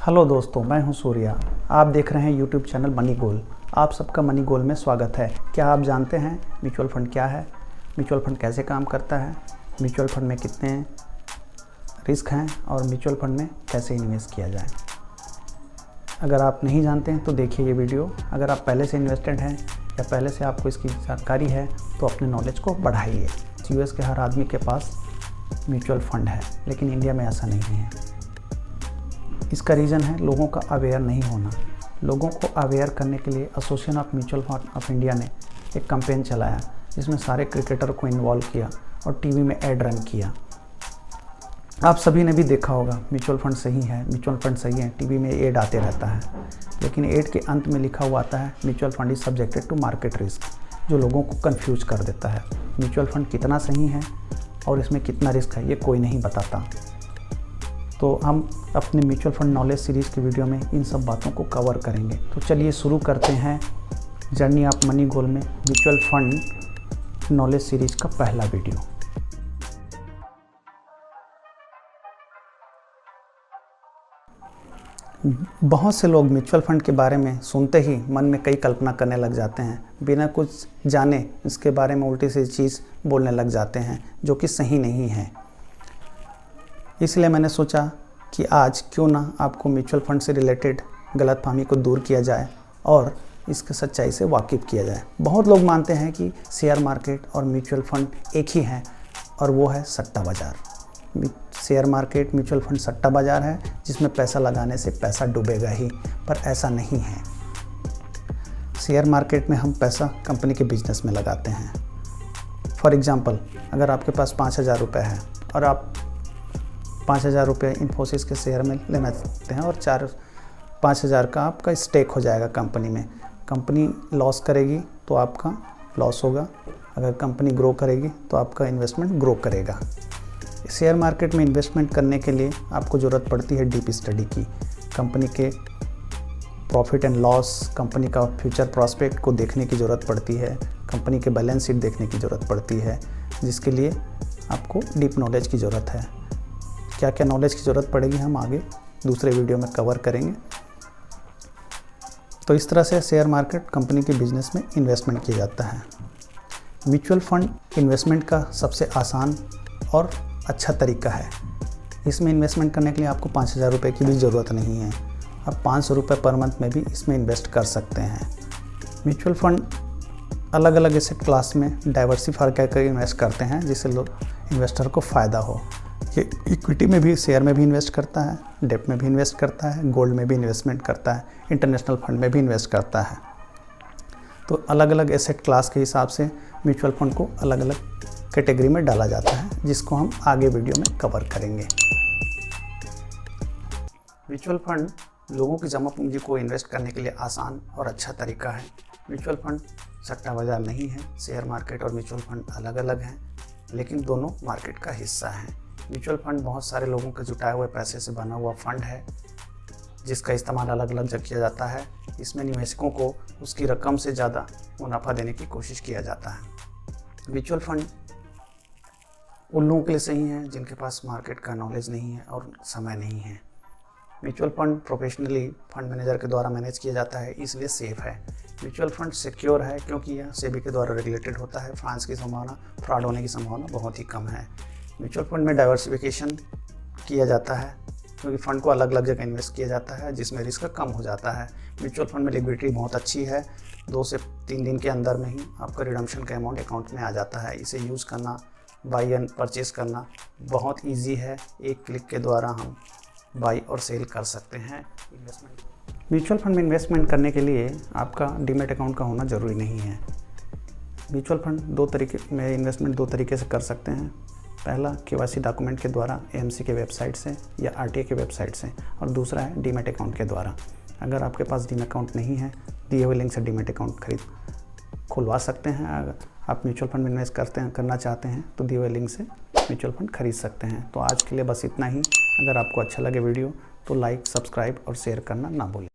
Hello दोस्तों, मैं हूं सूर्या। आप देख रहे हैं यूट्यूब चैनल मनी गोल। आप सबका मनी गोल में स्वागत है। क्या आप जानते हैं म्यूचुअल फंड क्या है, म्यूचुअल फंड कैसे काम करता है, म्यूचुअल फंड में कितने रिस्क हैं और म्यूचुअल फंड में कैसे इन्वेस्ट किया जाए? अगर आप नहीं जानते हैं तो देखिए ये वीडियो। अगर आप पहले से इन्वेस्टेड हैं या पहले से आपको इसकी जानकारी है तो अपने नॉलेज को बढ़ाइए। यूएस के हर आदमी के पास म्यूचुअल फंड है, लेकिन इंडिया में ऐसा नहीं है। इसका रीज़न है लोगों का अवेयर नहीं होना। लोगों को अवेयर करने के लिए association of mutual fund of India ने एक कैंपेन चलाया, जिसमें सारे क्रिकेटर को इन्वॉल्व किया और टीवी में ऐड रन किया। आप सभी ने भी देखा होगा म्यूचुअल फंड सही है, म्यूचुअल फंड सही है, टीवी में ऐड आते रहता है। लेकिन ऐड के अंत में लिखा हुआ आता है mutual fund is subjected to market risk, जो लोगों को कन्फ्यूज कर देता है। म्यूचुअल फंड कितना सही है और इसमें कितना रिस्क है ये कोई नहीं बताता। तो हम अपने म्यूचुअल फंड नॉलेज सीरीज़ के वीडियो में इन सब बातों को कवर करेंगे। तो चलिए शुरू करते हैं जर्नी ऑफ मनी गोल में म्यूचुअल फंड नॉलेज सीरीज़ का पहला वीडियो। बहुत से लोग म्यूचुअल फंड के बारे में सुनते ही मन में कई कल्पना करने लग जाते हैं। बिना कुछ जाने इसके बारे में उल्टी सी चीज़ बोलने लग जाते हैं, जो कि सही नहीं है। इसलिए मैंने सोचा कि आज क्यों ना आपको म्यूचुअल फंड से रिलेटेड गलतफहमी को दूर किया जाए और इसके सच्चाई से वाकिफ़ किया जाए। बहुत लोग मानते हैं कि शेयर मार्केट और म्यूचुअल फंड एक ही है, और वो है सट्टा बाज़ार। शेयर मार्केट, म्यूचुअल फंड सट्टा बाज़ार है जिसमें पैसा लगाने से पैसा डूबेगा ही, पर ऐसा नहीं है। शेयर मार्केट में हम पैसा कंपनी के बिजनेस में लगाते हैं। फॉर एग्ज़ाम्पल, अगर आपके पास 5,000 रुपये है और आप 5,000 रुपये इन्फोसिस के शेयर में लेना चाहते हैं और 5,000 का आपका स्टेक हो जाएगा कंपनी में। कंपनी लॉस करेगी तो आपका लॉस होगा, अगर कंपनी ग्रो करेगी तो आपका इन्वेस्टमेंट ग्रो करेगा। शेयर मार्केट में इन्वेस्टमेंट करने के लिए आपको ज़रूरत पड़ती है डीप स्टडी की। कंपनी के प्रॉफिट एंड लॉस, कंपनी का फ्यूचर प्रॉस्पेक्ट को देखने की ज़रूरत पड़ती है, कंपनी के बैलेंस शीट देखने की ज़रूरत पड़ती है, जिसके लिए आपको डीप नॉलेज की ज़रूरत है। क्या क्या नॉलेज की ज़रूरत पड़ेगी हम आगे दूसरे वीडियो में कवर करेंगे। तो इस तरह से शेयर मार्केट कंपनी के बिजनेस में इन्वेस्टमेंट किया जाता है। म्यूचुअल फंड इन्वेस्टमेंट का सबसे आसान और अच्छा तरीका है। इसमें इन्वेस्टमेंट करने के लिए आपको 5,000 रुपये की भी ज़रूरत नहीं है। आप 500 रुपये पर मंथ में भी इसमें इन्वेस्ट कर सकते हैं। म्यूचुअल फंड अलग अलग एसेट क्लास में डाइवर्सिफाई करके इन्वेस्ट करते हैं, जिससे लोग इन्वेस्टर को फ़ायदा हो। ये इक्विटी में भी, शेयर में भी इन्वेस्ट करता है, डेट में भी इन्वेस्ट करता है, गोल्ड में भी इन्वेस्टमेंट करता है, इंटरनेशनल फंड में भी इन्वेस्ट करता है। तो अलग अलग एसेट क्लास के हिसाब से म्यूचुअल फंड को अलग अलग कैटेगरी में डाला जाता है, जिसको हम आगे वीडियो में कवर करेंगे। म्यूचुअल फंड लोगों की जमा पूंजी को इन्वेस्ट करने के लिए आसान और अच्छा तरीका है। म्यूचुअल फंड सट्टा बाजार नहीं है। शेयर मार्केट और म्यूचुअल फंड अलग अलग हैं, लेकिन दोनों मार्केट का हिस्सा हैं। म्यूचुअल फंड बहुत सारे लोगों के जुटाए हुए पैसे से बना हुआ फंड है, जिसका इस्तेमाल अलग अलग जगह किया जाता है। इसमें निवेशकों को उसकी रकम से ज़्यादा मुनाफा देने की कोशिश किया जाता है। म्यूचुअल फंड उन लोगों के लिए सही है जिनके पास मार्केट का नॉलेज नहीं है और समय नहीं है। Mutual fund professionally fund manager के द्वारा मैनेज किया जाता है, इसलिए सेफ है। म्यूचुअल फंड सिक्योर है क्योंकि यह सेबी के द्वारा रेगुलेटेड होता है। फ्रॉड होने की संभावना बहुत ही कम है। म्यूचुअल फंड में डाइवर्सिफिकेशन किया जाता है क्योंकि फंड को अलग अलग जगह इन्वेस्ट किया जाता है, जिसमें रिस्क कम हो जाता है। म्यूचुअल फंड में लिक्विडिटी बहुत अच्छी है। 2 से 3 दिन के अंदर में ही आपका रिडम्पशन का अमाउंट अकाउंट में आ जाता है। इसे यूज़ करना, बाई एंड परचेस करना बहुत ईजी है। एक क्लिक के द्वारा हम बाई और सेल कर सकते हैं। म्यूचुअल फंड में इन्वेस्टमेंट करने के लिए आपका डीमैट अकाउंट का होना ज़रूरी नहीं है। म्यूचुअल फंड 2 तरीके में इन्वेस्टमेंट 2 तरीके से कर सकते हैं। पहला केवाईसी डॉक्यूमेंट के द्वारा एएमसी के वेबसाइट से या आरटीआई के वेबसाइट से, और दूसरा है डीमैट अकाउंट के द्वारा। अगर आपके पास डीमैट अकाउंट नहीं है, दिए हुए लिंक से डीमैट अकाउंट खुलवा सकते हैं। अगर आप म्यूचुअल फंड में इन्वेस्ट करना चाहते हैं तो दिए हुए लिंक से म्यूचुअल फंड खरीद सकते हैं। तो आज के लिए बस इतना ही। अगर आपको अच्छा लगे वीडियो तो लाइक, सब्सक्राइब और शेयर करना ना भूलें।